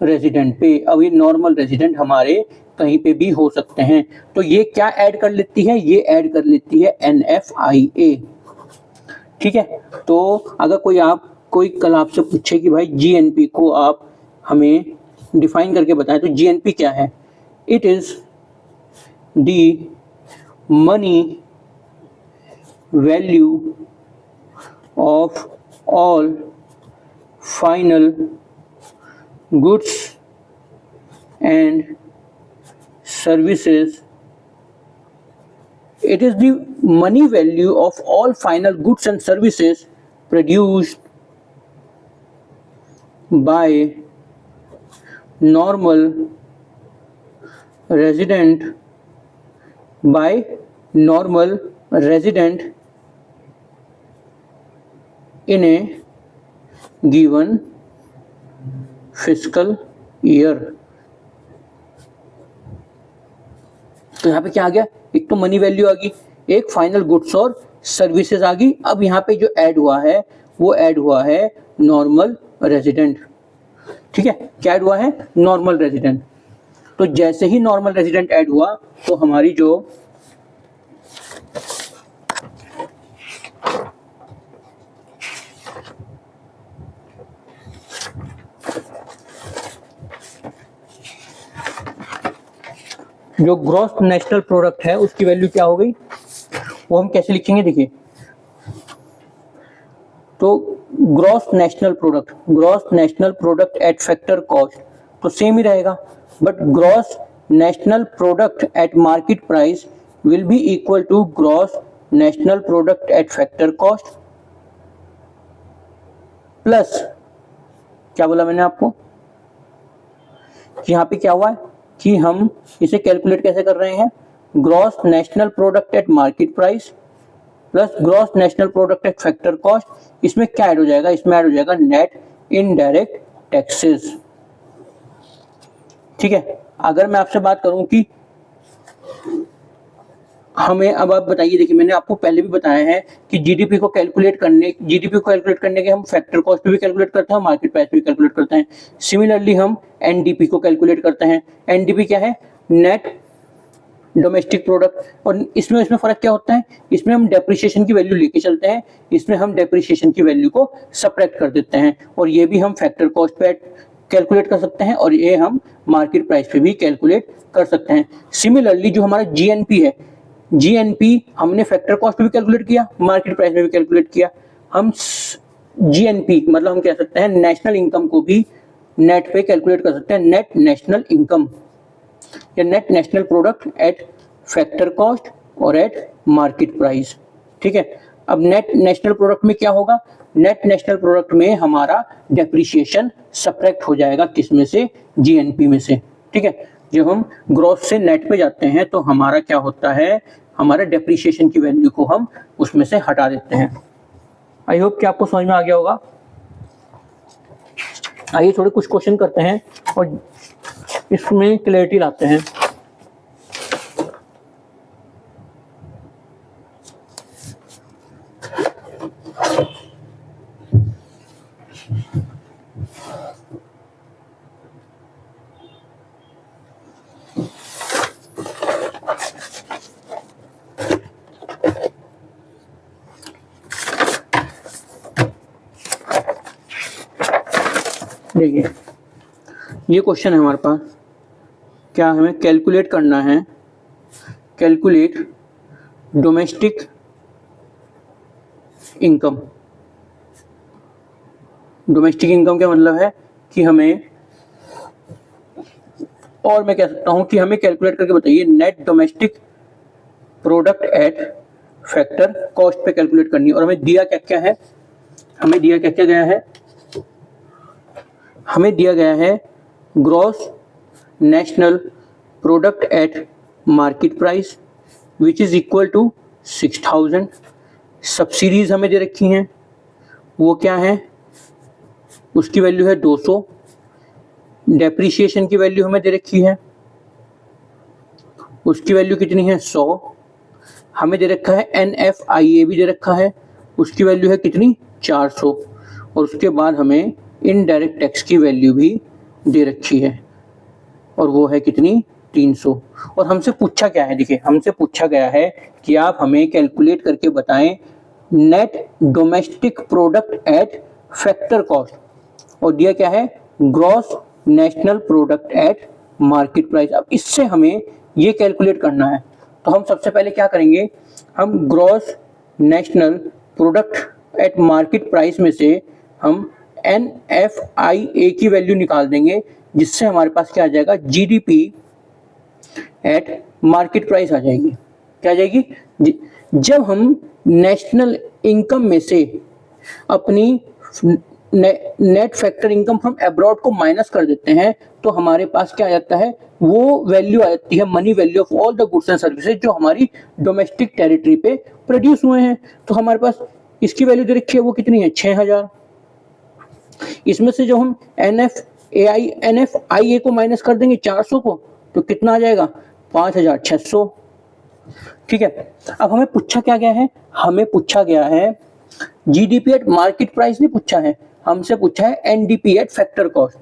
रेजिडेंट पे। अब ये नॉर्मल रेजिडेंट हमारे कहीं पे भी हो सकते हैं। तो ये क्या ऐड कर लेती है? ये ऐड कर लेती है NFIA। ठीक है, तो अगर कोई कल आपसे पूछे कि भाई जीएनपी को आप हमें डिफाइन करके बताएं, तो जीएनपी क्या है? It is the money value of all final goods and services. It is the money value of all final goods and services produced by normal resident in a given fiscal year। तो यहाँ पे क्या आ गया? एक तो money value आ गई, एक फाइनल गुड्स और सर्विसेज आ गई। अब यहाँ पे जो ऐड हुआ है वो ऐड हुआ है नॉर्मल रेजिडेंट। ठीक है, क्या ऐड हुआ है? Normal resident. तो जैसे ही नॉर्मल रेजिडेंट ऐड हुआ तो हमारी जो ग्रॉस नेशनल प्रोडक्ट है उसकी वैल्यू क्या हो गई, वो हम कैसे लिखेंगे? देखिए, तो gross national product at factor cost तो सेम ही रहेगा, but gross national product at market price will be equal to gross national product at factor cost plus, क्या बोला मैंने आपको कि यहाँ पे क्या हुआ है कि हम इसे कैलकुलेट कैसे कर रहे हैं, gross national product at market price plus gross national product at factor cost. इसमें क्या ऐड हो जाएगा, इसमें ऐड हो जाएगा नेट इनडायरेक्ट टैक्सेस। ठीक है, अगर मैं आपसे बात करूं कि हमें, अब आप बताइए, देखिए मैंने आपको पहले भी बताया है कि जीडीपी को कैलकुलेट करने के हम फैक्टर कॉस्ट भी कैलकुलेट करते हैं, मार्केट प्राइस भी कैलकुलेट करते हैं। सिमिलरली हम एनडीपी को कैलकुलेट करते हैं। एनडीपी क्या है, नेट डोमेस्टिक प्रोडक्ट। और इसमें फर्क क्या होता है, इसमें हम डेप्रिसिएशन की वैल्यू लेके चलते हैं, इसमें हम डेप्रिसिएशन की वैल्यू को सब्ट्रैक्ट कर देते हैं। और ये भी हम फैक्टर कॉस्ट पे कैलकुलेट कर सकते हैं और ये हम मार्केट प्राइस पे भी कैलकुलेट कर सकते हैं। सिमिलरली जो हमारा जीएनपी है, जीएनपी हमने फैक्टर कॉस्ट पे भी कैलकुलेट किया, मार्केट प्राइस में भी कैलकुलेट किया। हम जीएनपी मतलब हम कह सकते हैं नेशनल इनकम को भी नेट पे कैलकुलेट कर सकते हैं, नेट नेशनल इनकम या net national product at factor cost और एट मार्केट प्राइस। ठीक है, अब नेट नेशनल प्रोडक्ट में क्या होगा, नेट नेशनल प्रोडक्ट में हमारा डेप्रिसिएशन सब्ट्रैक्ट हो जाएगा, किसमें से, जीएनपी में से। ठीक है, जब हम ग्रॉस से नेट पे जाते हैं तो हमारा क्या होता है, हमारा डेप्रिसिएशन की वैल्यू को हम उसमें से हटा देते हैं। आई होप कि आपको समझ में आ गया होगा। आइए थोड़े कुछ क्वेश्चन करते हैं और इसमें क्लैरिटी लाते हैं। देखिए ये क्वेश्चन है हमारे पास, क्या हमें कैलकुलेट करना है, calculate domestic income. Domestic income क्या मतलब है कि हमें, और मैं कह सकता हूं कि हमें कैलकुलेट करके बताइए net domestic product at factor cost पे कैलकुलेट करनी है। और हमें दिया क्या क्या है, हमें दिया क्या क्या गया है, हमें दिया गया है gross national product at market price which is equal to 6000। Subsidies हमें दे रखी हैं, वो क्या है, उसकी वैल्यू है 200। डेप्रिसिएशन की वैल्यू हमें दे रखी है, उसकी वैल्यू कितनी है, 100। हमें दे रखा है NFIA भी दे रखा है, उसकी वैल्यू है कितनी, 400। और उसके बाद हमें इनडायरेक्ट टैक्स की वैल्यू भी दे रखी है और वो है कितनी, 300। और हमसे पूछा क्या है, देखिए हमसे पूछा गया है कि आप हमें कैलकुलेट करके बताएं net domestic product at factor cost, और दिया क्या है, gross national product at market price. अब इससे हमें ये कैलकुलेट करना है, तो हम सबसे पहले क्या करेंगे, हम gross national product at market price में से हम NFIA की वैल्यू निकाल देंगे, जिससे हमारे पास क्या आ जाएगा, GDP एट मार्केट प्राइस आ जाएगी। क्या आ जाएगी, जब हम नेशनल इनकम में से अपनी net factor income from abroad को माइनस कर देते हैं तो हमारे पास क्या आ जाता है, वो वैल्यू आ जाती है money value of all the goods and services जो हमारी डोमेस्टिक टेरिटरी पे प्रोड्यूस हुए हैं। तो हमारे पास इसकी वैल्यू दे रखी है, वो कितनी है, 6000। इसमें से जो हम NFIA को माइनस कर देंगे 400 को, तो कितना आ जाएगा, 5600। ठीक है, अब हमें पूछा क्या गया है, हमें पूछा गया है GDP एट मार्केट प्राइस नहीं पूछा है, हमसे पूछा है NDP एट फैक्टर कॉस्ट।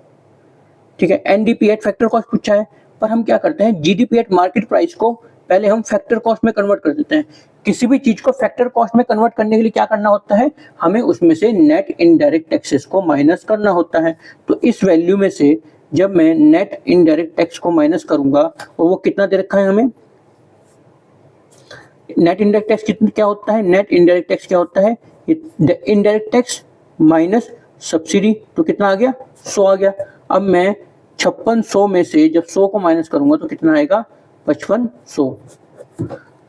ठीक है, NDP एट फैक्टर कॉस्ट पूछा है, पर हम क्या करते हैं, GDP एट मार्केट प्राइस को पहले हम फैक्टर कॉस्ट में कन्वर्ट कर देते हैं। किसी भी चीज को फैक्टर कॉस्ट में कन्वर्ट करने के लिए क्या करना होता है, हमें उसमें से नेट इनडायरेक्ट टैक्सेस को माइनस करना होता है। तो इस वैल्यू में से जब मैं नेट इनडायरेक्ट टैक्स को माइनस करूंगा, और वो कितना दे रखा है हमें, नेट इनडायरेक्ट टैक्स कितना क्या होता है, नेट इनडायरेक्ट टैक्स क्या होता है, इनडायरेक्ट टैक्स माइनस सब्सिडी, तो कितना आ गया, 100 आ गया। अब मैं 5600 में से जब 100 को माइनस करूंगा तो कितना आएगा, 5500।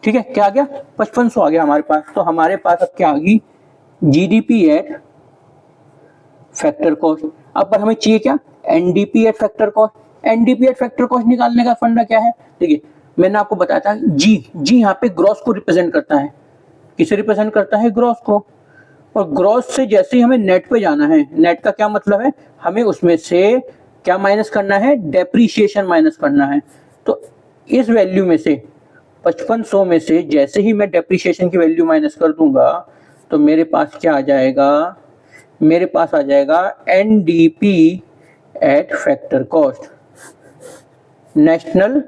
ठीक है, क्या आ गया, 5500 आ गया हमारे पास। तो हमारे पास अब क्या आ गई, GDP एट फैक्टर कॉस्ट। अब पर हमें चाहिए क्या, NDP eight factor cost. NDP at factor cost निकालने का फंडा क्या है? देखिए मैंने आपको बताया था जी यहाँ पे ग्रॉस को रिप्रेजेंट करता है। किसे रिप्रेजेंट करता है? ग्रॉस को। और ग्रॉस से जैसे ही हमें नेट पे जाना है, नेट का क्या मतलब है? हमें उसमें से क्या माइनस करना है? डेप्रीशिएशन माइनस करना है। तो इस वैल्यू में से 5500 में से जैसे ही मैं डेप्रीशिएशन की वैल्यू माइनस कर दूंगा तो मेरे पास क्या आ जाएगा? मेरे पास आ जाएगा NDP at factor cost, national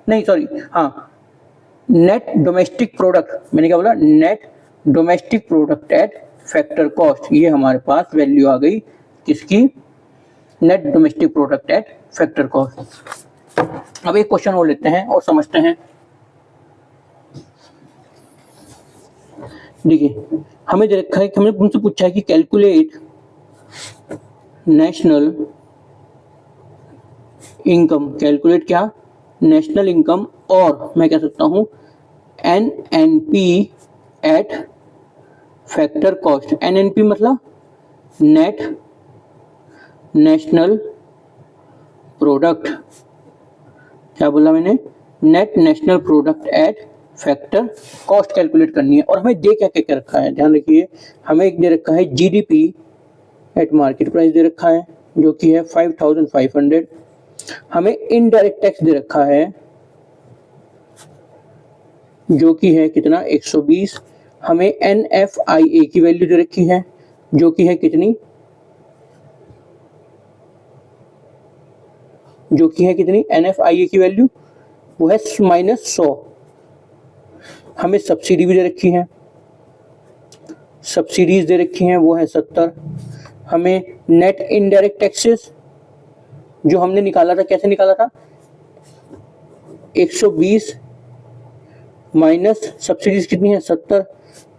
नहीं सॉरी हाँ नेट डोमेस्टिक प्रोडक्ट, मैंने क्या बोला? Net domestic product at factor cost. ये हमारे पास वैल्यू आ गई किसकी? Net domestic product at factor cost. अब एक क्वेश्चन और लेते हैं और समझते हैं। देखिए हमें दे रखा है कि हमने उनसे पूछा है कि कैलकुलेट नेशनल इनकम, कैलकुलेट क्या? नेशनल इनकम, और मैं कह सकता हूं NNP eight factor cost. NNP मतलब नेट नेशनल प्रोडक्ट, क्या बोला मैंने? Net national product at factor cost calculate करनी है। और हमें दे क्या क्या रखा है, ध्यान रखिए। हमें एक दे रखा है जीडीपी एट मार्केट प्राइस दे रखा है जो कि है 5500। हमें इनडायरेक्ट टैक्स दे रखा है जो कि है कितना? 120। हमें एनएफआईए की वैल्यू दे रखी है जो कि है कितनी? जो कि है कितनी? एनएफआईए की वैल्यू वो है -100। हमें सब्सिडी भी दे रखी है, सब्सिडीज दे रखी हैं वो है 70। हमें नेट इनडायरेक्ट टैक्सेस जो हमने निकाला था, कैसे निकाला था? 120 माइनस सब्सिडीज कितनी है? 70,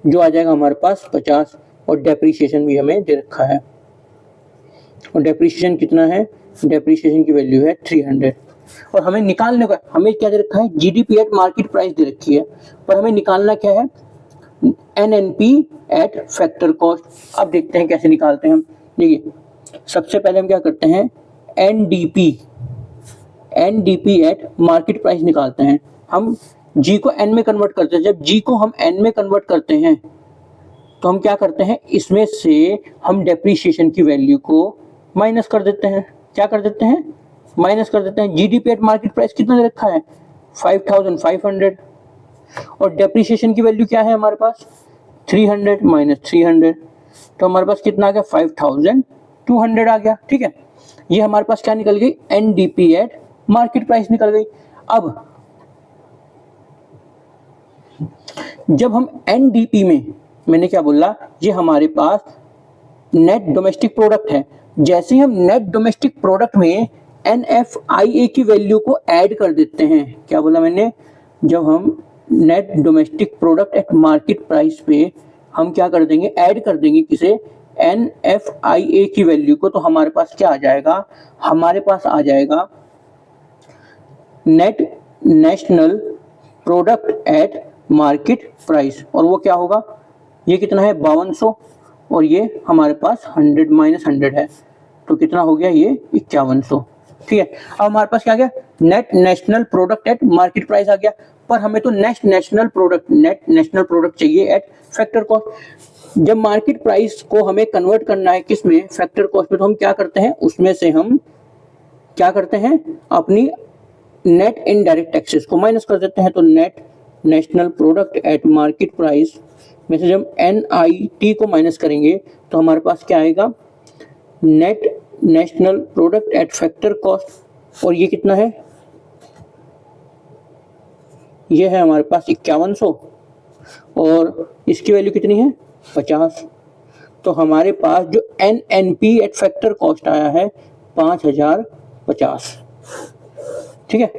जो आ जाएगा हमारे पास 50। और डेप्रीशिएशन भी हमें दे रखा है, और डेप्रीशिएशन कितना है? डेप्रीशिएशन की वैल्यू है 300। और हमें निकालने का, हमें क्या दे रखा है? जीडीपी एट मार्केट प्राइस दे रखी है, पर हमें निकालना क्या है? NNP eight factor cost. अब देखते हैं कैसे निकालते हैं हम। देखिए सबसे पहले हम क्या करते हैं? एनडीपी एट मार्केट प्राइस निकालते हैं। हम जी को एन में कन्वर्ट करते हैं। जब जी को हम एन में कन्वर्ट करते हैं तो हम क्या करते हैं? इसमें से हम डेप्रीशिएशन की वैल्यू को माइनस कर देते हैं। क्या कर देते हैं? माइनस कर देते हैं। जीडीपी एट मार्केट प्राइस कितना दे रखा है? 5500। और डेप्रीशिएशन की वैल्यू क्या है हमारे पास? 300 माइनस 300, तो हमारे पास कितना आ गया? 5200 आ गया। ठीक है, ये हमारे पास क्या निकल गई? एनडीपी एट मार्केट प्राइस निकल गई। अब जब हम एनडीपी में, मैंने क्या बोला? ये हमारे पास नेट डोमेस्टिक प्रोडक्ट है। जैसे ही हम नेट डोमेस्टिक प्रोडक्ट में एनएफआईए की वैल्यू को ऐड कर देते हैं, क्या बोला मैंने? जब हम net domestic product at market price पे हम क्या कर देंगे? ऐड कर देंगे किसे? एनएफआईए की वैल्यू को। तो हमारे पास क्या आ जाएगा? हमारे पास आ जाएगा net national product at market price. और वो क्या होगा? ये कितना है? 5200, और ये हमारे पास 100 माइनस 100 है, तो कितना हो गया? ये 5100। ठीक है, अब हमारे पास क्या आ गया? Net national product at market price आ गया। पर हमें तो नेट नेशनल प्रोडक्ट चाहिए एट फैक्टर कॉस्ट। जब मार्केट प्राइस को हमें कन्वर्ट करना है किस में? फैक्टर कॉस्ट में। तो हम क्या करते हैं? उसमें से हम क्या करते हैं? अपनी नेट इनडायरेक्ट टैक्सेस को माइनस कर देते हैं। तो net national product at market price में से जब एनआईटी को माइनस करेंगे तो हमारे पास क्या आएगा? Net national product at factor cost. और ये कितना है? ये है हमारे पास 5100, और इसकी वैल्यू कितनी है? 50। तो हमारे पास जो एनएनपी एट फैक्टर कॉस्ट आया है 5050। ठीक है,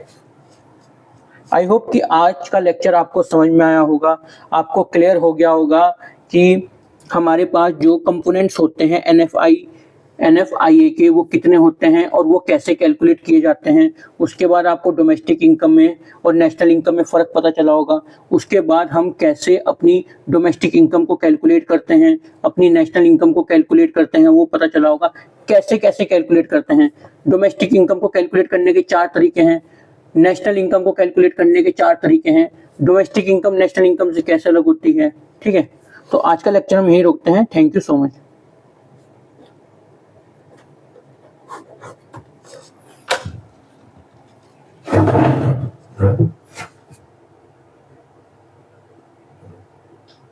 आई होप कि आज का लेक्चर आपको समझ में आया होगा, आपको क्लियर हो गया होगा कि हमारे पास जो कंपोनेंट्स होते हैं एनएफआईए के वो कितने होते हैं और वो कैसे कैलकुलेट किए जाते हैं। उसके बाद आपको डोमेस्टिक इनकम में और नेशनल इनकम में फ़र्क पता चला होगा। उसके बाद हम कैसे अपनी डोमेस्टिक इनकम को कैलकुलेट करते हैं, अपनी नेशनल इनकम को कैलकुलेट करते हैं, वो पता चला होगा। कैसे कैसे कैलकुलेट करते हैं। डोमेस्टिक इनकम को कैलकुलेट करने के 4 तरीके हैं, नेशनल इनकम को कैलकुलेट करने के 4 तरीके हैं, डोमेस्टिक इनकम नेशनल इनकम से कैसे अलग होती है। ठीक है, तो आज का लेक्चर हम यहीं रोकते हैं। Thank you so much.